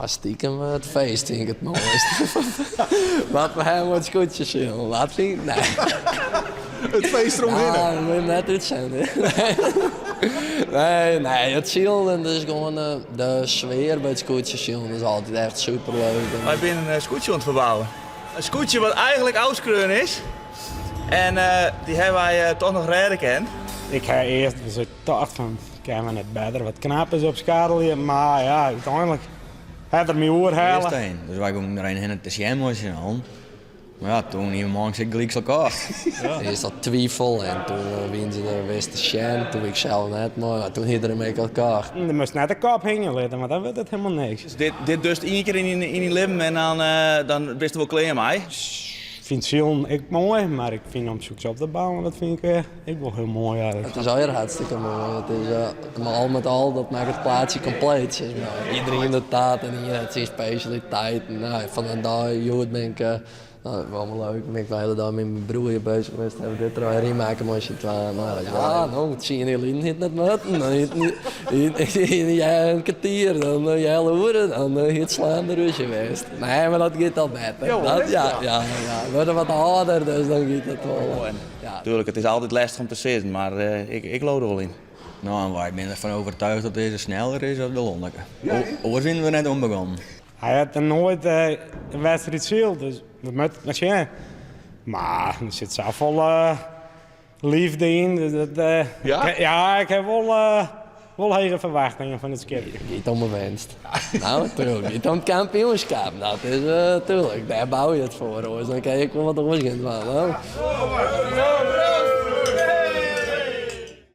Nou, stiekem het feest vind ik het mooiste. Wat we hebben wat scootjes zien. Wat vind ik? Nee. Het feest eromheen. Ja, dat moet je net iets zijn. Nee, het ziel en dus gewoon de sfeer bij het scootjes zien is altijd echt superleuk. Wij zijn een scootje aan het verbouwen. Een scootje wat eigenlijk oudskreun is. En die hebben wij toch nog redden kennen. Ik ga eerst zo dacht van, kan we net beter wat knapjes op schadelen, maar ja, uiteindelijk had er mee oorhalen. Dus wij gingen erin heen te zien emotioneel. Maar ja, toen iemand ik gelijk elkaar. Eerst dat twijfel en toen wien ze de Westerschen, toen ik zelf net, maar toen iedereen met elkaar. Er moest net de kop hingen laten, maar dan werd het helemaal niks. Dus dit dus één keer in je leven en dan wist je wel klaar mee. Ik vind Sion ik mooi, maar ik vind om zoeks op te bouwen, dat vind ik wel heel mooi eigenlijk. Het is alweer hartstikke mooi. Het is, maar al met al, dat maakt het plaatsje compleet. Zeg maar. Iedereen in de taart en iedereen heeft zijn specialiteit. Nou, van een dag, joh, ben ik... Nou, allemaal leuk. Ik ben de hele dag met mijn broer bezig geweest. Hebben dit er weer in maken, maar als je het waar. Nou, het zie je heel in net met. Jij een kwartier, dan jij alle uren, dan het slaan de rusje geweest. Nee, maar dat gaat al beter. Ja. We worden wat harder, dus dan gaat het wel. Ja. Tuurlijk, het is altijd lastig om te zitten, maar ik loop er wel in. Nou, en wij zijn ervan overtuigd dat deze sneller is dan de Lonneke. Hoe zijn we net ombegonnen? Hij had er nooit een wedstrijd ziel, dus dat moet maar zien. Maar er zit zoveel liefde in. Dus dat, Ja? Ik heb wel hele verwachtingen van het skip. Niet onbewenst. Nou, tuurlijk. Niet om het kampioenschap. Dat is tuurlijk. Daar bouw je het voor. Hoor. Dus dan kijk ik wel wat er van.